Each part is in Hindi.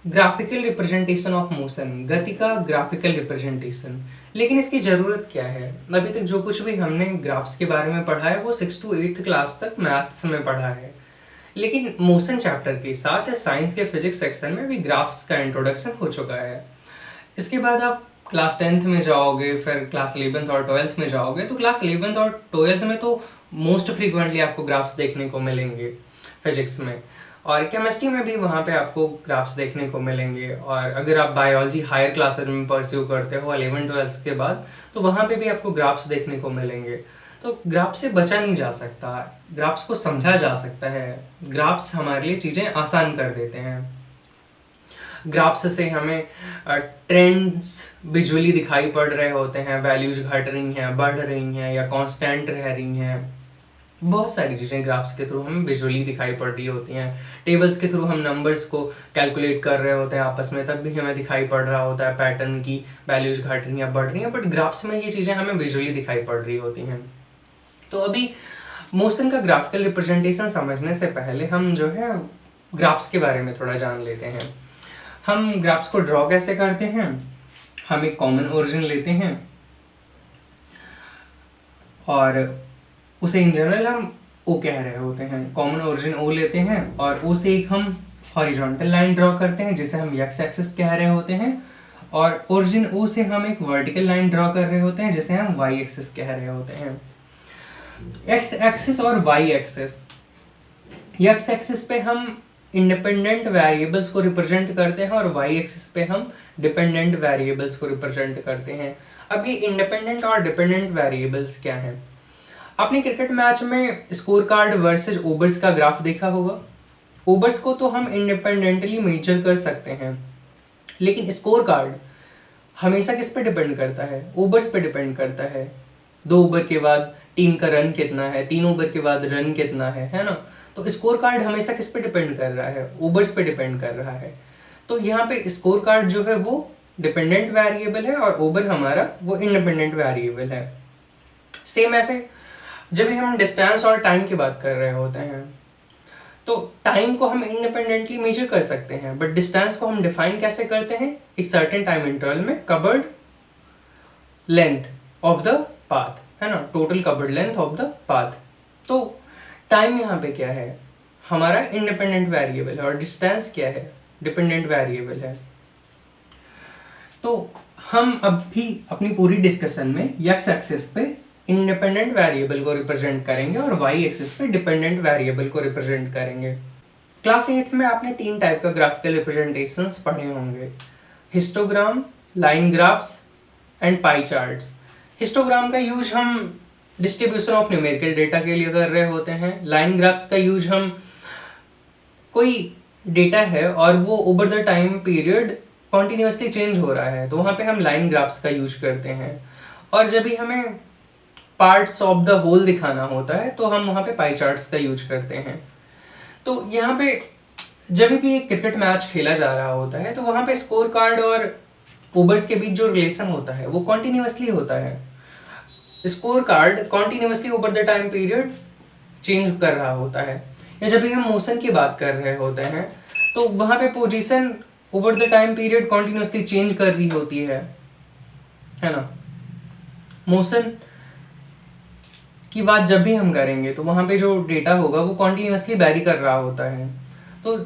ग्राफिकल रिप्रेजेंटेशन ऑफ मोशन, गति का ग्राफिकल रिप्रेजेंटेशन। लेकिन इसकी ज़रूरत क्या है? अभी तक जो कुछ भी हमने ग्राफ्स के बारे में पढ़ा है वो 6 to 8th क्लास तक मैथ्स में पढ़ा है, लेकिन मोशन चैप्टर के साथ साइंस के फिजिक्स सेक्शन में भी ग्राफ्स का इंट्रोडक्शन हो चुका है। इसके बाद आप क्लास 10th में जाओगे, फिर क्लास 11th और 12th में जाओगे, तो क्लास 11th और 12th में तो मोस्ट फ्रीक्वेंटली आपको ग्राफ्स देखने को मिलेंगे फिजिक्स में, और केमिस्ट्री में भी वहाँ पे आपको ग्राफ्स देखने को मिलेंगे। और अगर आप बायोलॉजी हायर क्लासेस में परस्यू करते हो 11th-12th के बाद, तो वहाँ पे भी आपको ग्राफ्स देखने को मिलेंगे। तो ग्राफ्स से बचा नहीं जा सकता, ग्राफ्स को समझा जा सकता है, ग्राफ्स हमारे लिए चीज़ें आसान कर देते हैं। ग्राफ्स से हमें ट्रेंड्स विजुअली दिखाई पड़ रहे होते हैं, वैल्यूज घट रही हैं, बढ़ रही हैं या कांस्टेंट रह रही हैं। बहुत सारी चीज़ें ग्राफ्स के थ्रू हमें विजुअली दिखाई पड़ रही होती हैं। टेबल्स के थ्रू हम नंबर्स को कैलकुलेट कर रहे होते हैं आपस में, तब भी हमें दिखाई पड़ रहा होता है पैटर्न की वैल्यूज घट रही हैं, बढ़ रही हैं, बट ग्राफ्स में ये चीज़ें हमें विजुअली दिखाई पड़ रही होती हैं। तो अभी मोशन का ग्राफिकल रिप्रेजेंटेशन समझने से पहले हम जो है ग्राफ्स के बारे में थोड़ा जान लेते हैं। हम ग्राफ्स को ड्रॉ कैसे करते हैं? हम एक कॉमन ओरिजिन लेते हैं और उसे इन जनरल हम ओ कह रहे होते हैं। कॉमन ओरिजिन ओ लेते हैं और ओ से एक हम हॉरिजॉन्टल लाइन ड्रॉ करते हैं जिसे हम एक्स एक्सिस कह रहे होते हैं, और ओरिजिन ओ से हम एक वर्टिकल लाइन ड्रॉ कर रहे होते हैं जिसे हम वाई एक्सिस कह रहे होते हैं। एक्स एक्सिस और वाई एक्सिस, एक्स एक्सिस पे हम इंडिपेंडेंट वेरिएबल्स को रिप्रेजेंट करते हैं और वाई एक्सिस पे हम डिपेंडेंट वेरिएबल्स को रिप्रेजेंट करते हैं। अब ये इंडिपेंडेंट और डिपेंडेंट वेरिएबल्स क्या हैं? आपने क्रिकेट मैच में स्कोर कार्ड वर्सेज ओवर्स का ग्राफ देखा होगा। ओवर्स को तो हम इंडिपेंडेंटली मेजर कर सकते हैं, लेकिन स्कोर कार्ड हमेशा किस पे डिपेंड करता है? ओवर्स पे डिपेंड करता है। 2 ओवर के बाद टीम का रन कितना है, 3 ओवर के बाद रन कितना है ना? तो स्कोर कार्ड हमेशा किस पे डिपेंड कर रहा है? ओवर्स पे डिपेंड कर रहा है। तो यहाँ पे स्कोर कार्ड जो है वो डिपेंडेंट वेरिएबल है और ओवर हमारा वो इंडिपेंडेंट वेरिएबल है। सेम ऐसे जब हम डिस्टेंस और टाइम की बात कर रहे होते हैं, तो टाइम को हम इंडिपेंडेंटली मेजर कर सकते हैं, बट डिस्टेंस को हम डिफाइन कैसे करते हैं? एक सर्टेन टाइम इंटरवल में covered length of the path, है ना, total covered length of the path. तो टाइम यहाँ पे क्या है? हमारा इंडिपेंडेंट वेरिएबल है, और डिस्टेंस क्या है? डिपेंडेंट वेरिएबल है। तो हम अभी अपनी पूरी डिस्कशन में एक्स एक्सिस पे इंडिपेंडेंट वेरिएबल को रिप्रेजेंट करेंगे और वाई एक्सिस पे डिपेंडेंट वेरिएबल को रिप्रेजेंट करेंगे। क्लास 8 में आपने 3 टाइप का ग्राफिकल रिप्रेजेंटेशंस पढ़े होंगे: histogram, line graphs and pie charts. Histogram का यूज हम डिस्ट्रीब्यूशन ऑफ न्यूमेरिकल डेटा के लिए कर रहे होते हैं। लाइन ग्राफ्स का यूज हम कोई डेटा है और वो over the time period continuously change हो रहा है, तो वहाँ पे हम लाइन ग्राफ्स का यूज करते हैं। और जब भी हमें पार्ट्स ऑफ द होल दिखाना होता है तो हम वहाँ पे पाई चार्ट्स का यूज करते हैं। तो यहाँ पे जब भी एक क्रिकेट मैच खेला जा रहा होता है तो वहाँ पे स्कोर कार्ड और ओवर्स के बीच जो रिलेशन होता है वो कॉन्टिन्यूसली होता है। Score card continuously over the time period change कर रहा होता है। या जब भी हम मोशन की बात कर रहे होते हैं तो वहाँ पे position over the time period continuously change कर रही होती है ना। मोशन की बात जब भी हम करेंगे तो वहाँ पे जो डेटा होगा वो कॉन्टिन्यूसली वेरी कर रहा होता है। तो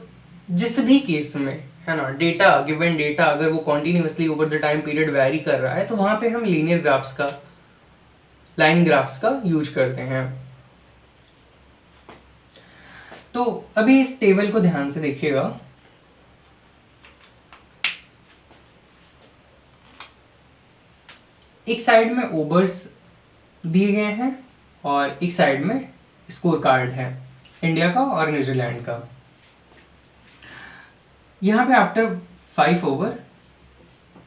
जिस भी केस में, है ना, डेटा गिवन डेटा अगर वो continuously over the time period very कर रहा है तो वहाँ पे हम लीनियर ग्राफ्स का, लाइन ग्राफ्स का यूज करते हैं। तो अभी इस टेबल को ध्यान से देखिएगा। एक साइड में ओवर्स दिए गए हैं और एक साइड में स्कोर कार्ड है इंडिया का और न्यूजीलैंड का। यहाँ पे आफ्टर 5 ओवर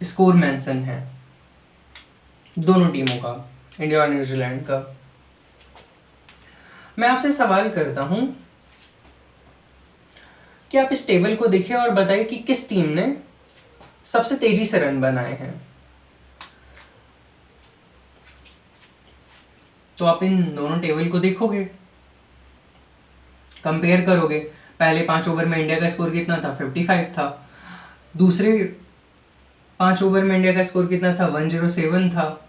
स्कोर मेंशन है दोनों टीमों का, इंडिया और न्यूजीलैंड का। मैं आपसे सवाल करता हूं कि आप इस टेबल को देखिए और बताइए कि किस टीम ने सबसे तेजी से रन बनाए हैं। तो आप इन दोनों टेबल को देखोगे, कंपेयर करोगे। पहले 5 ओवर में इंडिया का स्कोर कितना था? 55 था। दूसरे 5 ओवर में इंडिया का स्कोर कितना था, 107 था,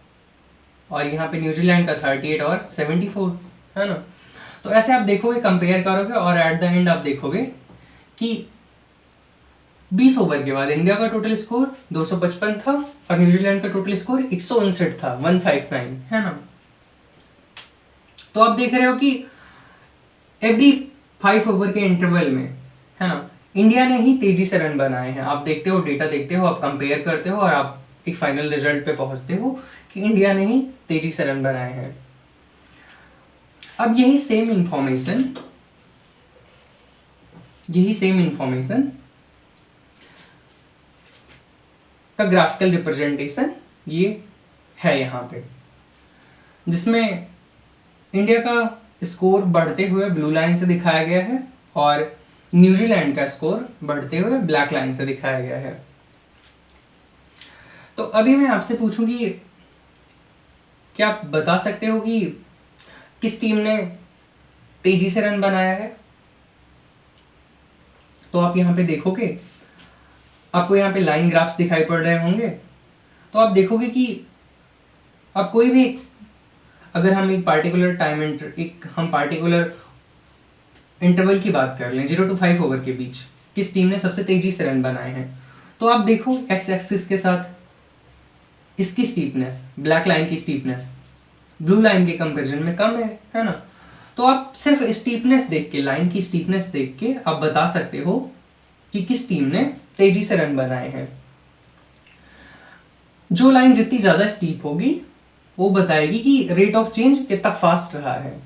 और यहाँ पे न्यूजीलैंड का 38 और 74, है ना। तो ऐसे आप देखोगे, कंपेयर करोगे, और एट द एंड आप देखोगे कि 20 ओवर के बाद इंडिया का टोटल स्कोर 255 था और न्यूजीलैंड का टोटल स्कोर 159 था, 159, है ना। तो आप देख रहे हो कि एवरी 5 ओवर के इंटरवल में, है ना, इंडिया ने ही तेजी से रन बनाए हैं। आप देखते हो, डेटा देखते हो, आप कंपेयर करते हो और आप एक फाइनल रिजल्ट पे पहुंचते हो कि इंडिया ने ही तेजी से रन बनाए हैं। अब यही सेम इंफॉर्मेशन का ग्राफिकल रिप्रेजेंटेशन ये है यहाँ पे, जिसमें इंडिया का स्कोर बढ़ते हुए ब्लू लाइन से दिखाया गया है और न्यूजीलैंड का स्कोर बढ़ते हुए ब्लैक लाइन से दिखाया गया है। तो अभी मैं आपसे पूछूंगी, क्या आप बता सकते हो कि किस टीम ने तेजी से रन बनाया है? तो आप यहाँ पे देखोगे, आपको यहाँ पे लाइन ग्राफ्स दिखाई पड़ रहे होंगे। तो आप देखोगे कि अब कोई भी, अगर हम एक पार्टिकुलर पार्टिकुलर इंटरवल की बात कर लें, 0 to 5 ओवर के बीच किस टीम ने सबसे तेजी से रन बनाए हैं, तो आप देखो एक्स एक्सिस के साथ इसकी स्टीपनेस, ब्लैक लाइन की स्टीपनेस ब्लू लाइन के कंपैरिजन में कम है ना। तो आप सिर्फ स्टीपनेस देख के, लाइन की स्टीपनेस देख के आप बता सकते हो कि किस टीम ने तेजी से रन बनाए हैं। जो लाइन जितनी ज्यादा स्टीप होगी वो बताएगी कि रेट ऑफ चेंज कितना फास्ट रहा है।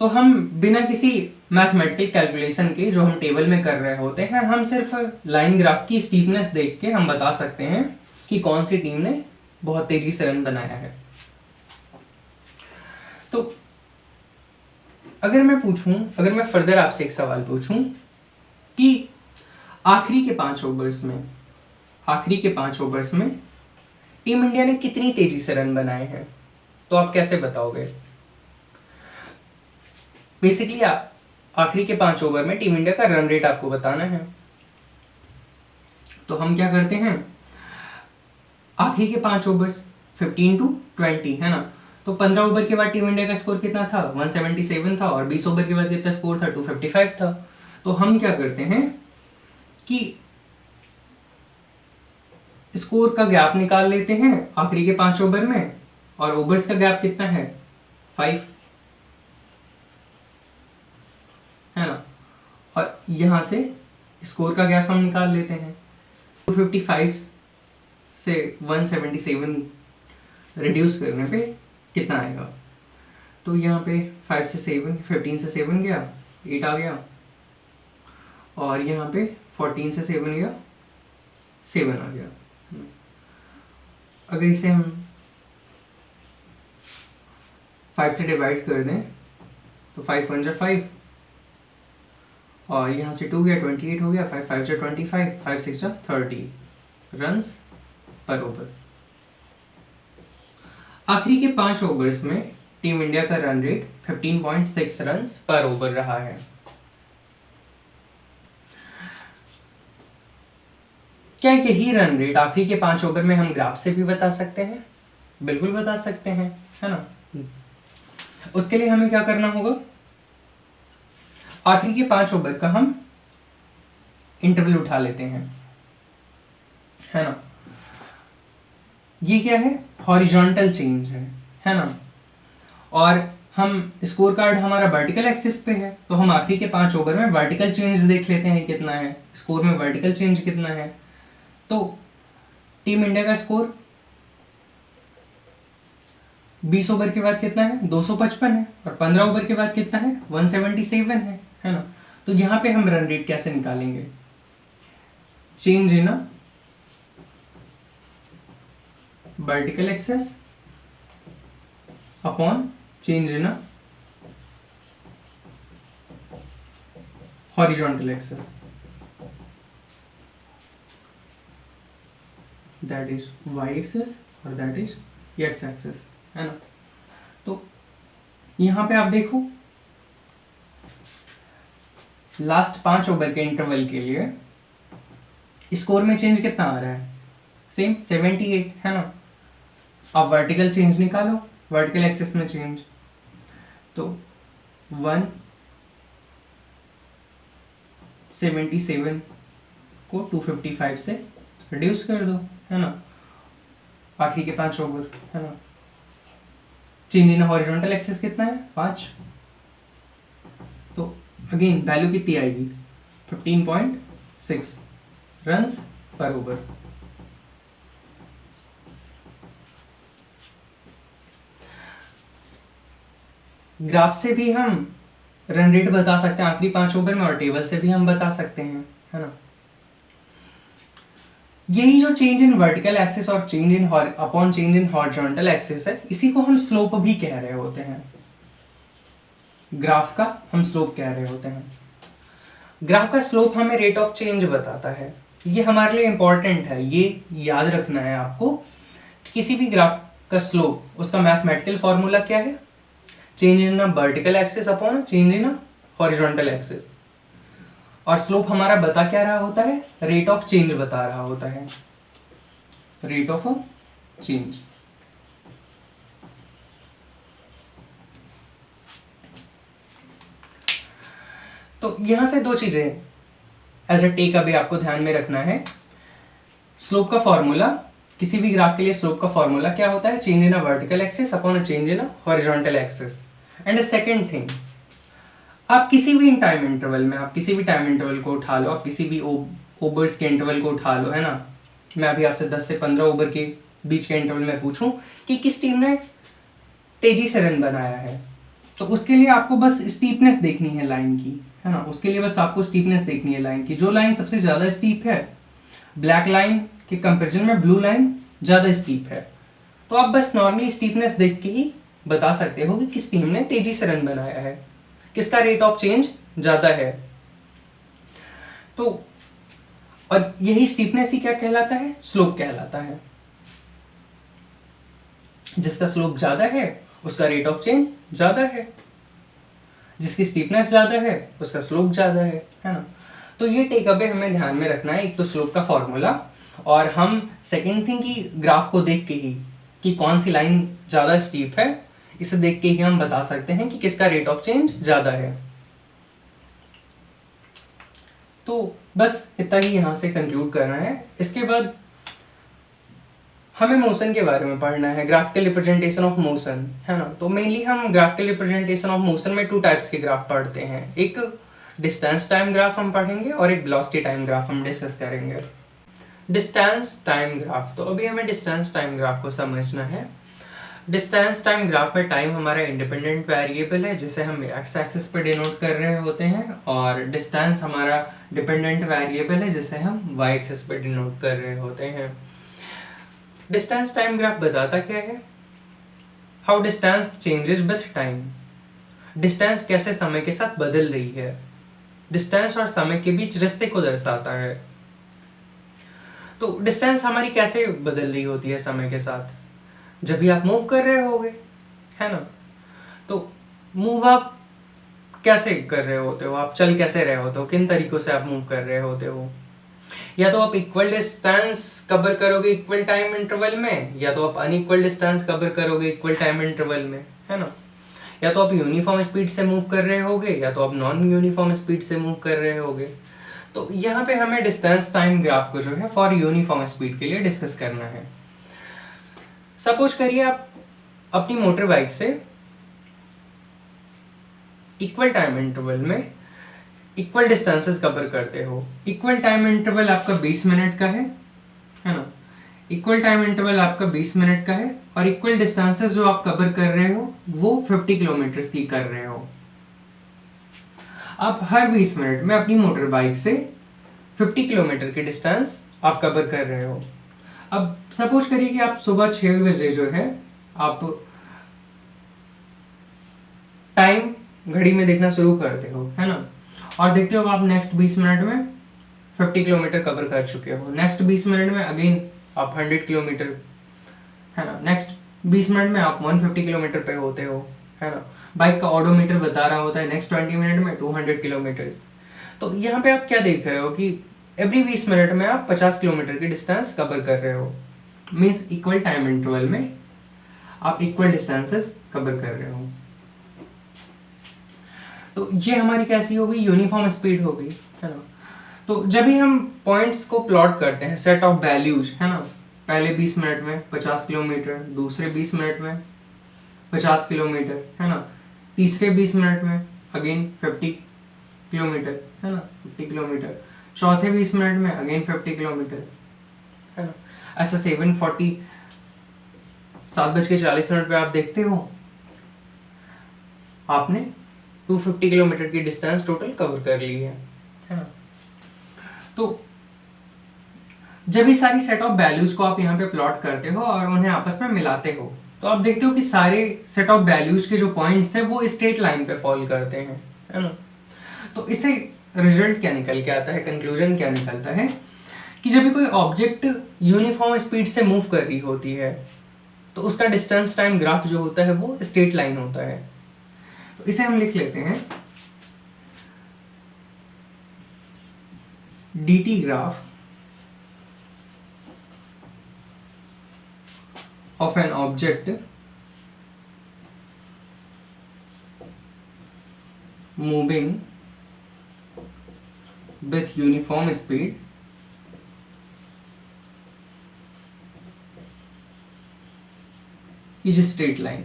तो हम बिना किसी मैथमेटिकल कैलकुलेशन के, जो हम टेबल में कर रहे होते हैं, हम सिर्फ लाइन ग्राफ की स्टीपनेस देख के हम बता सकते हैं कि कौन सी टीम ने बहुत तेजी से रन बनाया है। तो अगर मैं फर्दर आपसे एक सवाल पूछूं कि आखिरी के 5 ओवर्स में टीम इंडिया ने कितनी तेजी से रन बनाए हैं, तो आप कैसे बताओगे? बेसिकली आखिरी के 5 ओवर में टीम इंडिया का रन रेट आपको बताना है। तो हम क्या करते हैं, आखिरी के 5 ओवर्स 15 to 20, है ना। तो 15 ओवर के बाद टीम इंडिया का स्कोर कितना था, 177 था, और 20 ओवर के बाद कितना स्कोर था, 255 था। तो हम क्या करते हैं कि स्कोर का गैप निकाल लेते हैं आखिरी के 5 ओवर में, और ओवर्स का गैप कितना है, 5, है ना। और यहां से स्कोर का गैप हम निकाल लेते हैं। 255 से 177 रिड्यूस करने पे कितना आएगा, तो यहाँ पे 5 से 7, 15 से 7 गया, 8 आ गया, और यहाँ पे 14 से 7 गया, 7 आ गया। अगर इसे हम 5 से डिवाइड कर दें तो 5 1 जा 5, और यहाँ से 2 गया, 28 हो गया, 5 5 जा 25, 5 6 जा 30 रन्स पर ओवर। आखिरी के 5 ओवर्स में टीम इंडिया का रन रेट 15.6 रन्स पर ओवर रहा है। क्या यही रन रेट आखिरी के 5 ओवर में हम ग्राफ से भी बता सकते हैं? बिल्कुल बता सकते हैं, है ना। उसके लिए हमें क्या करना होगा, आखिरी के 5 ओवर का हम इंटरवल उठा लेते हैं, है ना। ये क्या है, हॉरिजॉन्टल चेंज है ना। और हम स्कोर कार्ड हमारा वर्टिकल एक्सिस पे है, तो हम आखिरी के 5 ओवर में वर्टिकल चेंज देख लेते हैं कितना है, स्कोर में वर्टिकल चेंज कितना है। तो टीम इंडिया का स्कोर 20 ओवर के बाद कितना है, 255 है, और 15 ओवर के बाद कितना है, 177 है ना। तो यहाँ पे हम रन रेट कैसे निकालेंगे, change in vertical axis upon change in horizontal axis, that is y axis और दैट इज एक्स एक्सिस, है ना। तो यहाँ पे आप देखो लास्ट 5 ओवर के इंटरवल के लिए स्कोर में चेंज कितना आ रहा है, सेम 78 है ना। अब वर्टिकल चेंज निकालो, वर्टिकल एक्सिस में चेंज, तो 177 को 255 से रिड्यूस कर दो, है ना, आखिरी के 5 ओवर, है ना। चेंज इन हॉरिजॉन्टल एक्सिस कितना है, 5, तो अगेन वैल्यू कितनी आएगी, 15.6 रन्स पर ओवर। ग्राफ से भी हम रन रेट बता सकते हैं आखिरी 5 ओवर में, और टेबल से भी हम बता सकते हैं, है ना। यही जो चेंज इन वर्टिकल एक्सिस और change in upon change in horizontal axis है, इसी को हम स्लोप भी कह रहे होते हैं। ग्राफ का हम स्लोप कह रहे होते हैं। ग्राफ का स्लोप हमें रेट ऑफ चेंज बताता है। ये हमारे लिए इंपॉर्टेंट है, ये याद रखना है आपको कि किसी भी ग्राफ का स्लोप, उसका मैथमेटिकल फॉर्मूला क्या है, change in a vertical axis upon change in a horizontal axis. और स्लोप हमारा बता क्या रहा होता है, रेट ऑफ चेंज बता रहा होता है, रेट ऑफ चेंज। तो यहां से दो चीजें एज अ टेक अवे आपको ध्यान में रखना है। स्लोप का फॉर्मूला, किसी भी ग्राफ के लिए स्लोप का फॉर्मूला क्या होता है, change in a vertical axis upon a change in a horizontal axis. And a second thing, आप किसी भी टाइम इंटरवल में, आप किसी भी टाइम इंटरवल को उठा लो, आप किसी भी ओवर्स के इंटरवल को उठा लो, है ना। मैं अभी आपसे 10 से 15 ओवर के बीच के इंटरवल में पूछूं कि किस टीम ने तेजी से रन बनाया है, तो उसके लिए आपको बस स्टीपनेस देखनी है लाइन की, है ना। उसके लिए बस आपको स्टीपनेस देखनी है लाइन की। जो लाइन सबसे ज्यादा स्टीप है, ब्लैक लाइन के कंपेरिजन में ब्लू लाइन ज्यादा स्टीप है, तो आप बस नॉर्मली स्टीपनेस देख के ही बता सकते हो कि किस टीम ने तेजी से रन बनाया है, किसका रेट ऑफ चेंज ज्यादा है। तो और यही स्टीपनेस ही क्या कहलाता है, स्लोप कहलाता है। जिसका स्लोप ज्यादा है उसका रेट ऑफ चेंज ज्यादा है, जिसकी स्टीपनेस ज्यादा है उसका स्लोप ज्यादा है ना। तो ये टेक अवे हमें ध्यान में रखना है, एक तो स्लोप का फॉर्मूला, और हम सेकेंड थिंग की ग्राफ को देख के ही कि कौन सी लाइन ज्यादा स्टीप है, इसे देख के ही हम बता सकते हैं कि किसका रेट ऑफ चेंज ज्यादा है। तो बस इतना ही यहां से कंक्लूड करना है। इसके बाद हमें मोशन के बारे में पढ़ना है, ग्राफिकल रिप्रेजेंटेशन ऑफ मोशन, है ना। तो मेनली हम ग्राफिकल रिप्रेजेंटेशन ऑफ मोशन में 2 टाइप्स के ग्राफ पढ़ते हैं, एक डिस्टेंस टाइम ग्राफ हम पढ़ेंगे और एक वेलोसिटी टाइम ग्राफ हम डिस्कस करेंगे। डिस्टेंस टाइम ग्राफ, तो अभी हमें डिस्टेंस टाइम ग्राफ को समझना है। डिस्टेंस टाइम ग्राफ में टाइम हमारा इंडिपेंडेंट वेरिएबल है जिसे हम एक्स एक्सिस पे डिनोट कर रहे होते हैं, और डिस्टेंस हमारा डिपेंडेंट वेरिएबल है जिसे हम वाई एक्सिस पे डिनोट कर रहे होते हैं। डिस्टेंस टाइम ग्राफ बताता क्या है, how distance changes with time, distance कैसे समय के साथ बदल रही है, डिस्टेंस और समय के बीच रिश्ते को दर्शाता है। तो डिस्टेंस हमारी कैसे बदल रही होती है समय के साथ, जब भी आप मूव कर रहे होगे, है ना। तो मूव आप कैसे कर रहे होते हो, आप चल कैसे रहे होते हो, किन तरीकों से आप मूव कर रहे होते हो। या तो आप इक्वल डिस्टेंस कवर करोगे इक्वल टाइम इंटरवल में, या तो आप अनइक्वल डिस्टेंस कवर करोगे इक्वल टाइम इंटरवल में, है ना। या तो आप यूनिफॉर्म स्पीड से मूव कर रहे होगे, या तो आप नॉन यूनिफॉर्म स्पीड से मूव कर रहे होगे। तो यहाँ पे हमें डिस्टेंस टाइम ग्राफ को जो है फॉर यूनिफॉर्म स्पीड के लिए डिस्कस करना है। सपोज करिए आप अपनी मोटर बाइक से इक्वल टाइम इंटरवल में इक्वल डिस्टेंसेस कवर करते हो। इक्वल टाइम इंटरवल आपका 20 मिनट का है ना। इक्वल टाइम इंटरवल आपका 20 मिनट का है, और इक्वल डिस्टेंसेस जो आप कवर कर रहे हो वो 50 किलोमीटर की कर रहे हो। आप हर 20 मिनट में अपनी मोटर बाइक से 50 किलोमीटर की डिस्टेंस आप कवर कर रहे हो। अब सपोज करिए कि आप सुबह 6 बजे जो है आप टाइम घड़ी में देखना शुरू करते हो, है ना, और देखते हो आप नेक्स्ट 20 मिनट में 50 किलोमीटर कवर कर चुके हो। नेक्स्ट 20 मिनट में अगेन आप 100 किलोमीटर, है ना। नेक्स्ट 20 मिनट में आप 150 किलोमीटर पे होते हो, है ना। बाइक का ऑडोमीटर बता रहा होता है नेक्स्ट 20 मिनट में 200 किलोमीटर। तो यहाँ पे आप क्या देख रहे हो कि एवरी 20 मिनट में आप 50 किलोमीटर की डिस्टेंस कवर कर रहे हो, मीन्स इक्वल टाइम इंटरवल में आप इक्वल डिस्टेंसेस कवर कर रहे हो। तो ये हमारी कैसी हो गई, यूनिफॉर्म स्पीड हो गई, है ना। तो जब भी हम पॉइंट्स को प्लॉट करते हैं, सेट ऑफ वैल्यूज, है ना, पहले 20 मिनट में 50 किलोमीटर, दूसरे 20 मिनट में 50 किलोमीटर, है ना, तीसरे 20 मिनट में अगेन 50 किलोमीटर, है ना, 50 किलोमीटर, चौथे 20 मिनट में अगेन 50 किलोमीटर, है ना। ऐसा 7:40 पे आप देखते हो आपने 250 किलोमीटर की डिस्टेंस टोटल कवर कर ली है ना। तो जब ये सारी सेट ऑफ वैल्यूज को आप यहाँ पे प्लॉट करते हो और उन्हें आपस में मिलाते हो, तो आप देखते हो कि सारे सेट ऑफ वैल्यूज के जो पॉइंट्स थे वो स्ट्रेट लाइन पे फॉल करते हैं, है ना। तो इससे रिजल्ट क्या निकल के आता है, कंक्लूजन क्या निकलता है कि जब भी कोई ऑब्जेक्ट यूनिफॉर्म स्पीड से मूव कर रही होती है तो उसका डिस्टेंस टाइम ग्राफ जो होता है वो स्ट्रेट लाइन होता है। तो इसे हम लिख लेते हैं dt graph of an object moving with uniform speed is a straight line।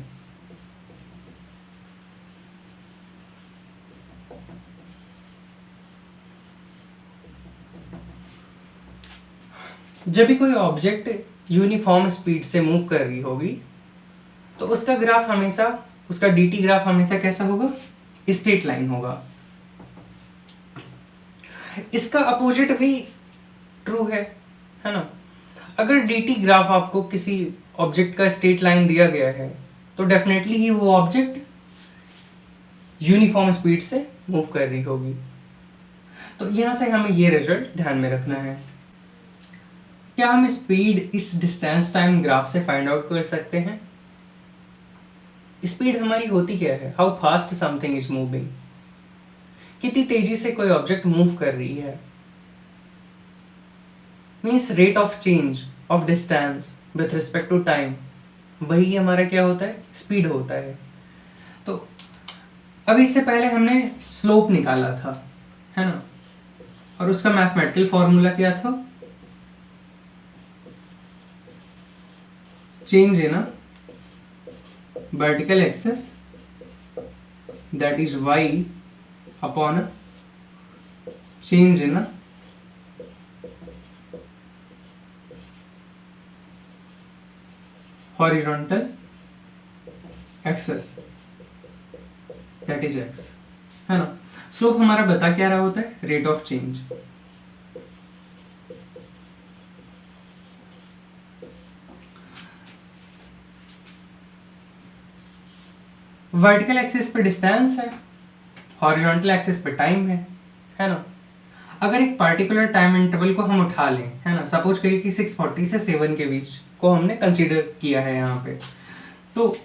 जब भी कोई ऑब्जेक्ट यूनिफॉर्म स्पीड से मूव कर रही होगी तो उसका ग्राफ हमेशा, उसका dt ग्राफ हमेशा कैसा होगा, स्ट्रेट लाइन होगा। इसका अपोजिट भी ट्रू है ना। अगर dt ग्राफ आपको किसी ऑब्जेक्ट का स्ट्रेट लाइन दिया गया है तो डेफिनेटली ही वो ऑब्जेक्ट यूनिफॉर्म स्पीड से मूव कर रही होगी। तो यहां से हमें ये रिजल्ट ध्यान में रखना है। क्या हम स्पीड इस डिस्टेंस टाइम ग्राफ से फाइंड आउट कर सकते हैं? स्पीड हमारी होती क्या है, how fast something is moving, कितनी तेजी से कोई ऑब्जेक्ट मूव कर रही है, means rate of change of distance with respect to time, वही हमारा क्या होता है, स्पीड होता है। तो अभी इससे पहले हमने स्लोप निकाला था, है ना, और उसका मैथमेटिकल फॉर्मूला क्या था, change in a vertical axis, that is y upon a change in a horizontal axis, that is x, है ना। स्लोप हमारा बता क्या रहा होता है, rate of change. Vertical axis पे डिस्टेंस है, हॉरिजॉन्टल एक्सिस पे टाइम है ना। अगर एक पार्टिकुलर टाइम इंटरवल को हम उठा लें, है ना, सपोज करिए कि 6:40 से 7 के बीच को हमने कंसीडर किया है यहाँ पे, तो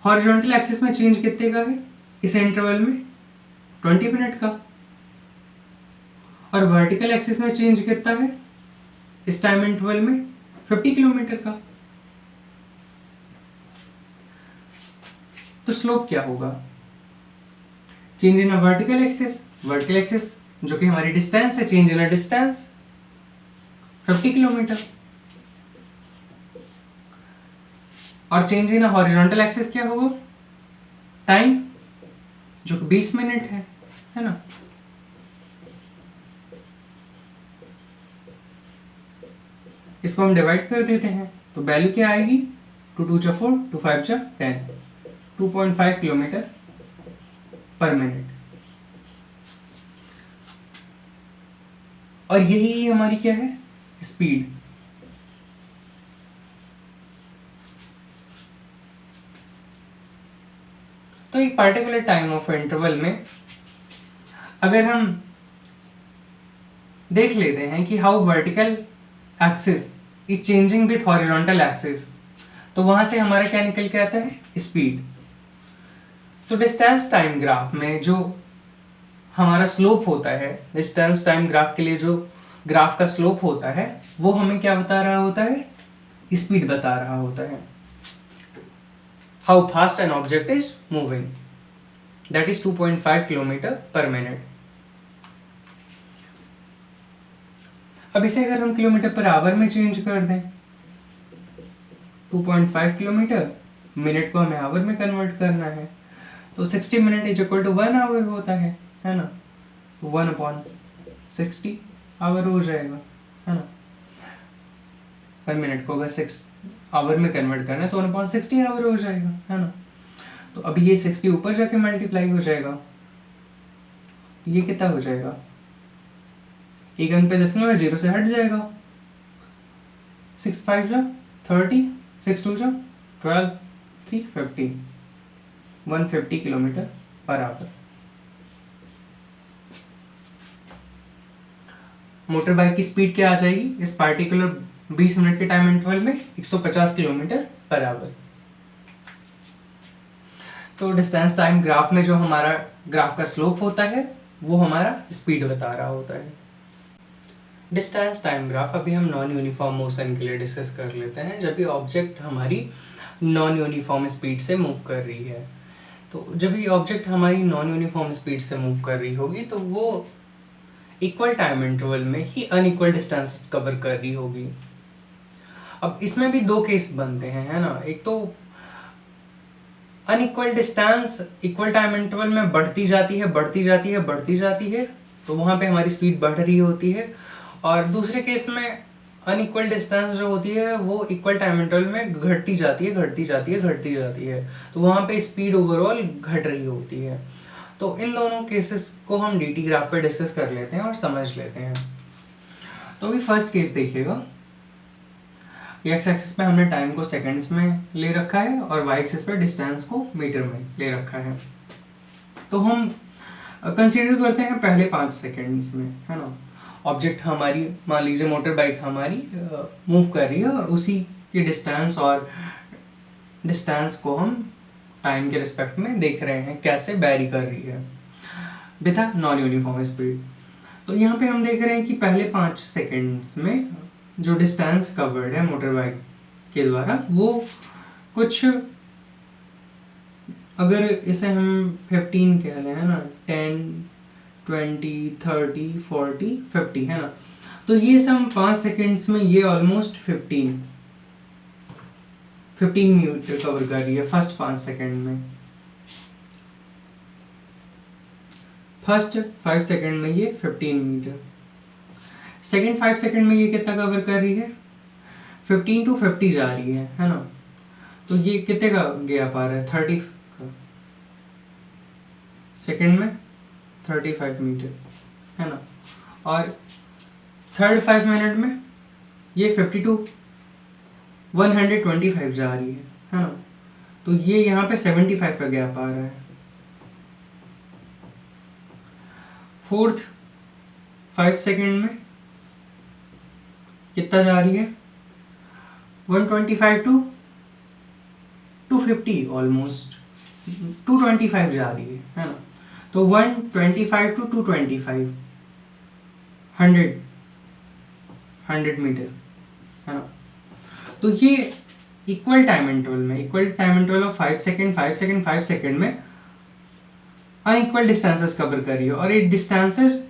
हॉरिजॉन्टल एक्सिस में चेंज कितने का है इस इंटरवल में, 20 मिनट का, और वर्टिकल एक्सिस में चेंज कितना है इस टाइम इंटरवल में, 50 किलोमीटर का। तो स्लोप क्या होगा, change in a vertical axis जो कि हमारी डिस्टेंस है, change in a distance 50 kilometre, और change in a horizontal axis क्या होगा, टाइम जो कि 20 मिनट है ना। इसको हम डिवाइड कर देते हैं तो वैल्यू क्या आएगी, 2 2 जा 4, 2 5 जा 10, 2.5 किलोमीटर पर मिनट। और यही हमारी क्या है, स्पीड। तो एक पार्टिकुलर टाइम ऑफ इंटरवल में अगर हम देख लेते हैं कि how vertical axis is changing with horizontal axis, तो वहां से हमारा क्या निकल के आता है, स्पीड। तो डिस्टेंस टाइम ग्राफ में जो हमारा स्लोप होता है, डिस्टेंस टाइम ग्राफ के लिए जो ग्राफ का स्लोप होता है वो हमें क्या बता रहा होता है, स्पीड बता रहा होता है, how fast an object is moving, that is 2.5 kilometre पर मिनट। अब इसे अगर हम किलोमीटर पर आवर में चेंज कर दें, 2.5 किलोमीटर, मिनट को हमें आवर में कन्वर्ट करना है, तो 60 minute is equal to 1 hour होता है ना, 1/60 आवर हो जाएगा, है ना। पर मिनट को अगर 6 आवर में कन्वर्ट करना है तो 1/60 आवर हो जाएगा, है ना। तो अभी ये 60 ऊपर जाके मल्टीप्लाई हो जाएगा, ये कितना हो जाएगा, एक अंक पे दशमलव 0 से हट जाएगा, 6 5 जा 30, 6 2 जा 12, 3 50, 150 kilometre per hour. Motor bike की स्पीड क्या आ जाएगी इस पार्टिकुलर 20 मिनट के टाइम इंटरवल में, 150 किलोमीटर पर आवर। तो डिस्टेंस टाइम ग्राफ में जो हमारा ग्राफ का स्लोप होता है वो हमारा स्पीड बता रहा होता है। डिस्टेंस टाइम ग्राफ अभी हम नॉन यूनिफॉर्म मोशन के लिए डिस्कस कर लेते हैं, जब भी ऑब्जेक्ट हमारी नॉन यूनिफॉर्म स्पीड से मूव कर रही है। तो जब ये ऑब्जेक्ट हमारी नॉन यूनिफॉर्म स्पीड से मूव कर रही होगी तो वो इक्वल टाइम इंटरवल में ही अनइक्वल डिस्टेंस कवर कर रही होगी। अब इसमें भी दो केस बनते हैं, है ना। एक तो unequal distance equal time interval में बढ़ती जाती है बढ़ती जाती है बढ़ती जाती है, तो वहाँ पे हमारी स्पीड बढ़ रही होती है। और दूसरे केस में अनइक्वल डिस्टेंस जो होती है वो इक्वल टाइम इंटरवल में घटती जाती है घटती जाती है घटती जाती है, तो वहाँ पे स्पीड ओवरऑल घट रही होती है। तो इन दोनों केसेस को हम dt ग्राफ पे डिस्कस कर लेते हैं और समझ लेते हैं। तो अभी फर्स्ट केस देखिएगा, एक्स एक्सिस पे हमने टाइम को सेकंड्स में ले रखा है और वाई एक्सिस पे डिस्टेंस को मीटर में ले रखा है। तो हम कंसीडर करते हैं पहले 5 सेकंड्स में, है ना। ऑब्जेक्ट हमारी, मान लीजिए मोटर बाइक हमारी मूव कर रही है और उसी की डिस्टेंस और डिस्टेंस को हम टाइम के रिस्पेक्ट में देख रहे हैं कैसे वेरी कर रही है विथ नॉन यूनिफॉर्म स्पीड। तो यहाँ पे हम देख रहे हैं कि पहले 5 सेकंड्स में जो डिस्टेंस कवर्ड है मोटर बाइक के द्वारा वो कुछ, अगर इसे हम 15 कह लें, है ना, 10 20 30 40 50, है ना। तो ये सब 5 सेकंड्स में ये ऑलमोस्ट 15 मीटर कवर कर रही है फर्स्ट 5 सेकंड में। फर्स्ट 5 सेकंड में ये 15 मीटर, सेकंड 5 सेकंड में ये कितना कवर कर रही है, 15 to 50 जा रही है ना। तो ये कितने का गैप आ रहा है, 30 का, सेकंड में 35 मीटर, है ना। और थर्ड 5 मिनट में ये 50 to 125 जा रही है ना। तो ये यहाँ पे 75 का गैप आ रहा है। फोर्थ 5 सेकंड में कितना जा रही है, 125 to 250, ऑलमोस्ट 225 जा रही है ना। तो 125 to 225, 100 मीटर, है ना। तो ये equal time interval of 5 second 5 second 5 second में अनइक्वल डिस्टेंसेस कवर कर रही है, और ये distances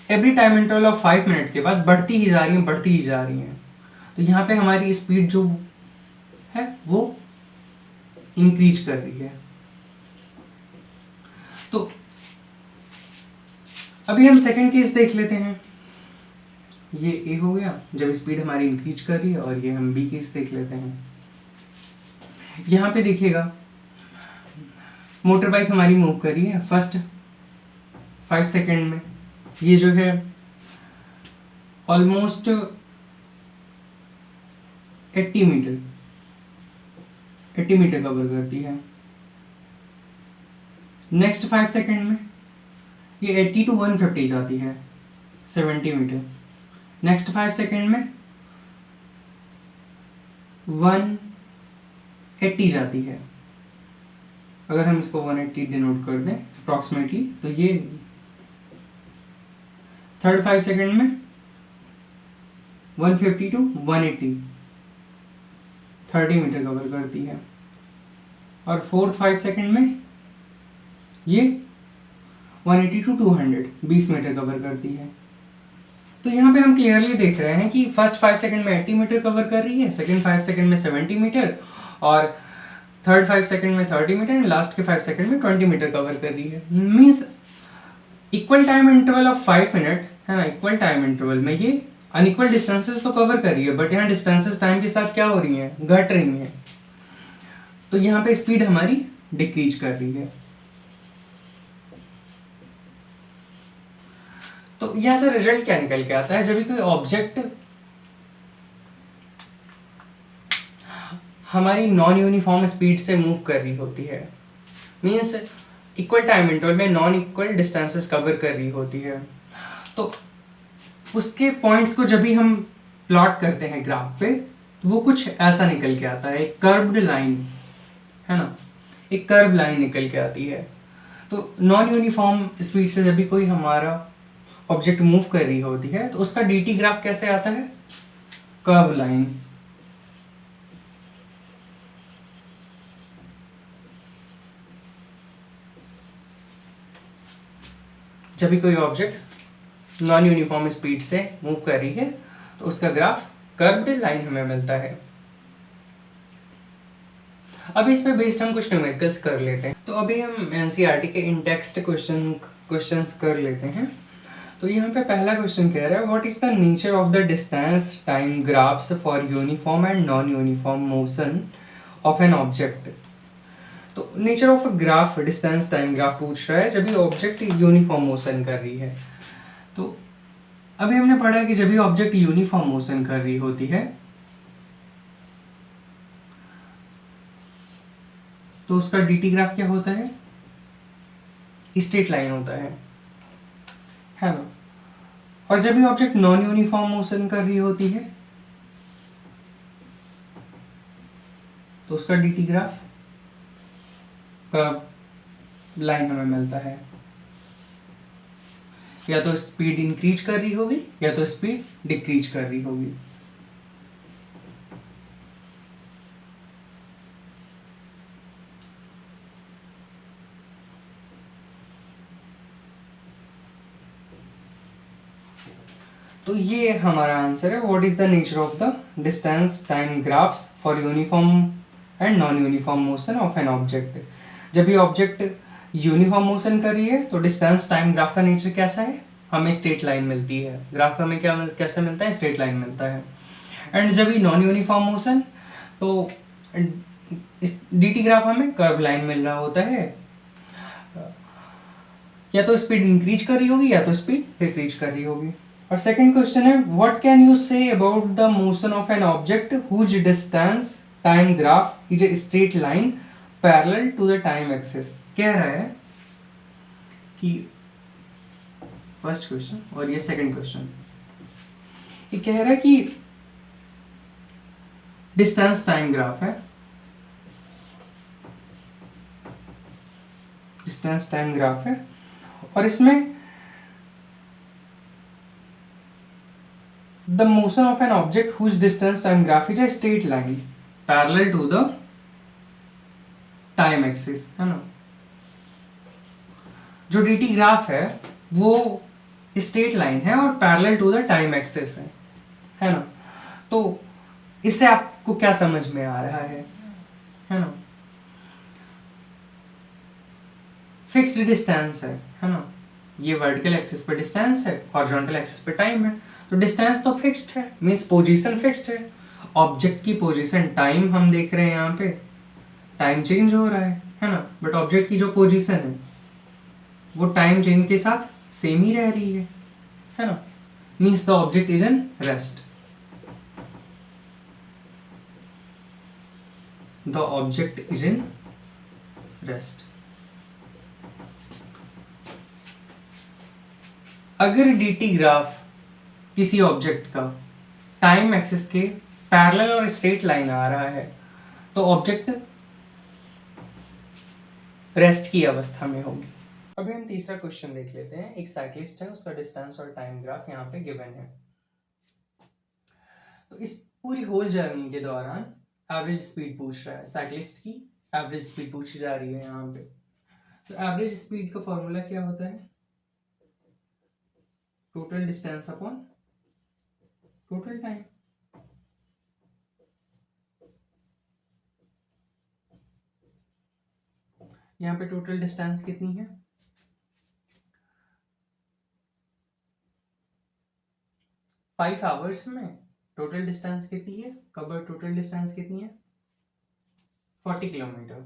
every time interval of 5 minute के बाद बढ़ती ही जा रही हैं बढ़ती ही जा रही हैं। तो यहाँ पे हमारी स्पीड जो है वो इंक्रीज कर रही है। तो अभी हम सेकंड केस देख लेते हैं। ये ए हो गया जब स्पीड हमारी इंक्रीज कर रही है, और ये हम बी केस देख लेते हैं। यहाँ पे देखिएगा मोटर बाइक हमारी मूव कर रही है फर्स्ट 5 सेकंड में, ये जो है ऑलमोस्ट 80 मीटर कवर करती है। नेक्स्ट 5 सेकंड में ये 80 to 150 जाती है, 70 मीटर। नेक्स्ट 5 सेकंड में 180 जाती है, अगर हम इसको 180 डिनोट कर दें अप्रॉक्सीमेटली, तो ये 5 सेकेंड में 150 to 180 30 मीटर कवर करती है, और 5 सेकेंड में ये 180 to 200 20 मीटर कवर करती है। तो यहाँ पे हम क्लियरली देख रहे हैं कि फर्स्ट 5 सेकेंड में 80 मीटर कवर कर रही है, सेकेंड 5 सेकेंड में 70 मीटर, और थर्ड 5 सेकेंड में 30 मीटर, एंड लास्ट के 5 सेकेंड में 20 मीटर कवर कर रही है। Means equal time interval of 5 minute है ना, इक्वल टाइम इंटरवल में ये अनइक्वल डिस्टेंसेस तो कवर कर रही है, बट यहाँ डिस्टेंसेस टाइम के साथ क्या हो रही हैं, घट रही हैं। तो यहाँ पे स्पीड हमारी डिक्रीज कर रही है। तो यहाँ से रिजल्ट क्या निकल के आता है, जब भी कोई ऑब्जेक्ट हमारी नॉन यूनिफॉर्म स्पीड से मूव कर रही होती है, मीन्स इक्वल टाइम इंटरवल में नॉन इक्वल डिस्टेंसेस कवर कर रही होती है, तो उसके पॉइंट्स को जब भी हम प्लॉट करते हैं ग्राफ पे, तो वो कुछ ऐसा निकल के आता है, एक कर्व्ड लाइन है ना, एक कर्व लाइन निकल के आती है। तो नॉन यूनिफॉर्म स्पीड से जब भी कोई हमारा ऑब्जेक्ट मूव कर रही होती है, तो उसका dt ग्राफ कैसे आता है, कर्व लाइन। जब भी कोई ऑब्जेक्ट नॉन यूनिफॉर्म स्पीड से मूव कर रही है, तो उसका ग्राफ कर्व्ड लाइन हमें मिलता है। अब इस पे बेस्ड हम कुछ न्यूमेरिकल्स कर लेते हैं। तो अभी हम एनसीईआरटी के इन टेक्स्ट क्वेश्चंस कर लेते हैं। तो यहाँ पे पहला क्वेश्चन कह रहा है, what is the nature of the distance time graphs for uniform and non uniform motion of an object. तो nature of a graph, distance time graph पूछ रहा है जब भी ऑब्जेक्ट यूनिफॉर्म मोशन कर रही है। तो अभी हमने पढ़ा है कि जब भी ऑब्जेक्ट यूनिफॉर्म मोशन कर रही होती है, तो उसका dt ग्राफ क्या होता है, स्ट्रेट लाइन होता है ना। और जब भी ऑब्जेक्ट नॉन यूनिफॉर्म मोशन कर रही होती है, तो उसका dt ग्राफ कर्व लाइन हमें मिलता है। या तो स्पीड इंक्रीज कर रही होगी या तो स्पीड डिक्रीज कर रही होगी। तो ये हमारा आंसर है, what is the nature of the distance time graphs for uniform and non uniform motion of an object. जब भी ऑब्जेक्ट यूनिफॉर्म मोशन कर रही है, तो डिस्टेंस टाइम ग्राफ का नेचर कैसा है, हमें स्ट्रेट लाइन मिलती है। ग्राफ हमें कैसे मिलता है, स्ट्रेट लाइन मिलता है। एंड जब भी नॉन यूनिफॉर्म मोशन, तो dt ग्राफ हमें कर्व लाइन मिल रहा होता है। या तो स्पीड इंक्रीज कर रही होगी या तो स्पीड डिक्रीज कर रही होगी। और सेकंड क्वेश्चन है, what can you say about the motion of an object whose distance time graph is a straight line parallel to the time axis. कह रहा है कि फर्स्ट क्वेश्चन और ये सेकंड क्वेश्चन, ये कह रहा है कि डिस्टेंस टाइम ग्राफ है, डिस्टेंस टाइम ग्राफ है, और इसमें the motion of an object whose distance time graph is a straight line parallel to the time axis है ना। जो dt ग्राफ है वो स्ट्रेट लाइन है और parallel to the time axis है ना। तो इससे आपको क्या समझ में आ रहा है ना, फिक्स्ड डिस्टेंस है ना। ये वर्टिकल एक्सिस पे डिस्टेंस है, हॉरिजॉन्टल एक्सिस पे टाइम है। तो डिस्टेंस तो फिक्स्ड है, मीन्स पोजीशन फिक्स्ड है। ऑब्जेक्ट की पोजीशन, टाइम हम देख रहे हैं यहाँ पे, टाइम चेंज हो रहा है ना, बट ऑब्जेक्ट की जो पोजीशन है वो टाइम चेंज के साथ सेम ही रह रही है ना। Means the object is in rest, the object is in rest. अगर dt ग्राफ किसी ऑब्जेक्ट का टाइम एक्सिस के पैरेलल और स्ट्रेट लाइन आ रहा है, तो ऑब्जेक्ट रेस्ट की अवस्था में होगी। अभी हम तीसरा क्वेश्चन देख लेते हैं। एक साइक्लिस्ट है, उसका डिस्टेंस और टाइम ग्राफ यहाँ पे गिवन है। तो इस पूरी होल जर्नी के दौरान एवरेज स्पीड पूछ रहा है, साइक्लिस्ट की एवरेज स्पीड पूछी जा रही है यहाँ पे। तो एवरेज स्पीड का फॉर्मूला क्या होता है? Total distance upon total time. यहाँ पे टोटल डिस्टेंस कितनी है? 5 आवर्स में टोटल डिस्टेंस कितनी है? कवर टोटल डिस्टेंस कितनी है? 40 किलोमीटर।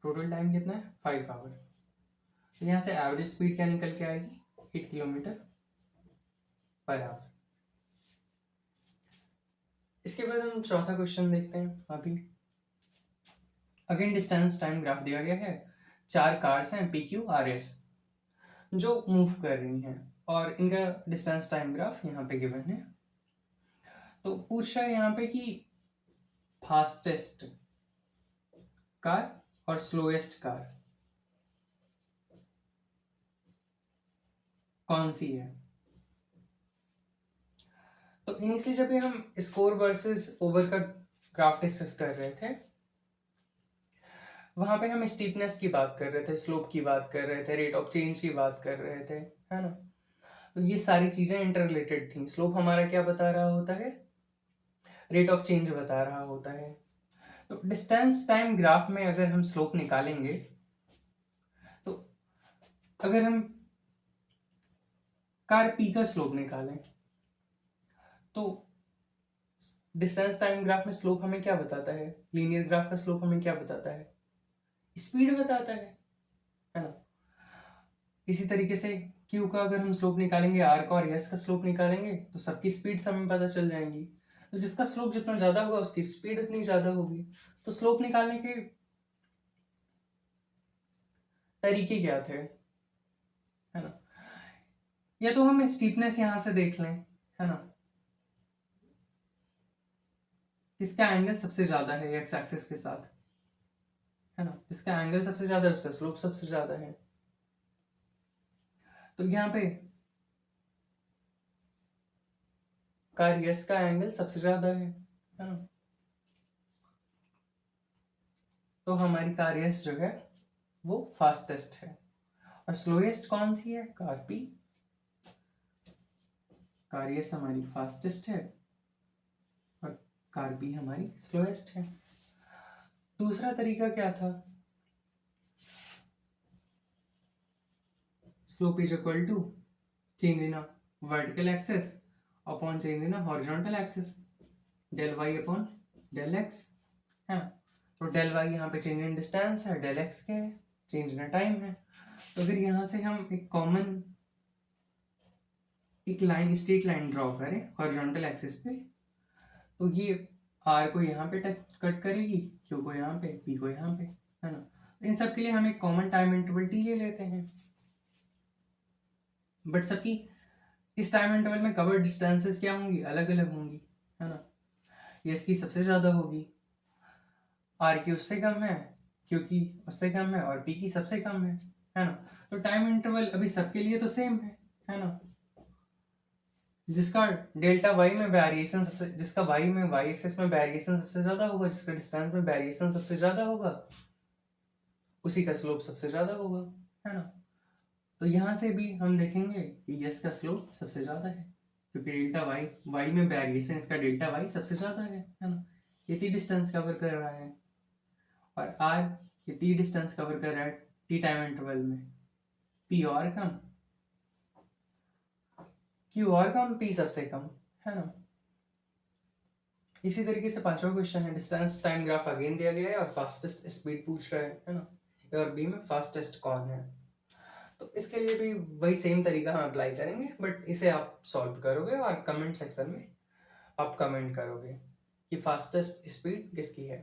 टोटल टाइम कितना है? 5 आवर। तो यहाँ से एवरेज स्पीड क्या निकल के आएगी? 8 किलोमीटर पर आवर। इसके बाद हम चौथा क्वेश्चन देखते हैं। अभी अगेन डिस्टेंस टाइम ग्राफ दिया गया है। 4 कार्स हैं PQRS जो मूव कर रही हैं और इनका डिस्टेंस टाइम ग्राफ यहाँ पे गिवन है। तो पूछ रहा है यहाँ पे कि फास्टेस्ट कार और स्लोएस्ट कार कौन सी है। तो इनिशियली जब भी हम स्कोर वर्सेस ओवर का ग्राफ डिस्कस कर रहे थे, वहां पे हम स्टीपनेस की बात कर रहे थे, स्लोप की बात कर रहे थे, रेट ऑफ चेंज की बात कर रहे थे, है ना। तो ये सारी चीजें इंटर रिलेटेड थी। स्लोप हमारा क्या बता रहा होता है? रेट ऑफ चेंज बता रहा होता है। तो डिस्टेंस टाइम ग्राफ में अगर हम स्लोप निकालेंगे, तो अगर हम कार P का स्लोप निकालें, तो डिस्टेंस टाइम ग्राफ में स्लोप हमें क्या बताता है? लीनियर ग्राफ का स्लोप हमें क्या बताता है? स्पीड बताता है ना। इसी तरीके से Q का अगर हम स्लोप निकालेंगे, R का और S का स्लोप निकालेंगे, तो सबकी स्पीड हमें पता चल जाएंगी। तो जिसका स्लोप जितना ज्यादा होगा उसकी स्पीड उतनी ज्यादा होगी। तो स्लोप निकालने के तरीके क्या थे, है ना। या तो हम स्टीपनेस यहां से देख लें, है ना, किसका एंगल सबसे ज्यादा है एक्स एक्सिस के साथ, है ना। जिसका एंगल सबसे ज्यादा है उसका स्लोप सबसे ज्यादा है। तो यहाँ पे कार यस का एंगल सबसे ज्यादा है ना। तो हमारी कार यस जो है वो फास्टेस्ट है। और स्लोएस्ट कौन सी है? Car P. कार यस हमारी फास्टेस्ट है और कार बी हमारी स्लोएस्ट है। दूसरा तरीका क्या था? Slope is equal to change in vertical axis upon change in horizontal axis, del y upon del x, है। तो डेल वाई यहाँ पे चेंज इन डिस्टेंस है, डेल एक्स क्या है? चेंज इन टाइम है। तो फिर यहाँ से हम एक कॉमन एक लाइन, स्ट्रेट लाइन ड्रॉ करें हॉरिजॉन्टल एक्सिस पे, तो ये आर को यहाँ पे कट करेगी, क्यू को यहाँ पे, पी को यहाँ पे, है ना। तो इन सब के लिए हम एक कॉमन टाइम इंटरवल टी ले लेते हैं। बट सबकी इस टाइम इंटरवल में कवर डिस्टेंसेस क्या होंगी? अलग अलग होंगी, है ना। यस की सबसे ज्यादा होगी, आर की उससे कम है, क्यू की उससे कम है और पी की सबसे कम है ना। तो टाइम इंटरवल अभी सबके लिए तो सेम है ना। जिसका डेल्टा वाई में वेरिएशन सबसे, जिसका वाई में वाई एक्सिस में वेरिएशन सबसे ज्यादा होगा, जिसका डिस्टेंस में वेरिएशन सबसे ज्यादा होगा, उसी का स्लोप सबसे ज्यादा होगा, है ना। तो यहां से भी हम देखेंगे कि यस का स्लोप सबसे ज्यादा है, क्योंकि डेल्टा वाई वाई में वेरिएशन, इसका डेल्टा वाई सबसे ज्यादा है ना। इतनी डिस्टेंस कवर कर रहा है। और आर इतनी डिस्टेंस कवर कर रहा है टी टाइम इंटरवल में। पी और कम, क्यू और कम, पी सबसे कम, है ना। इसी तरीके से पांचवा क्वेश्चन है। डिस्टेंस टाइम ग्राफ अगेन दिया गया है और फास्टेस्ट स्पीड पूछ रहा है ना। ए और बी में फास्टेस्ट कौन है। तो इसके लिए भी वही सेम तरीका हम अप्लाई करेंगे, बट इसे आप सॉल्व करोगे और कमेंट सेक्शन में आप कमेंट करोगे कि फास्टेस्ट स्पीड किसकी है।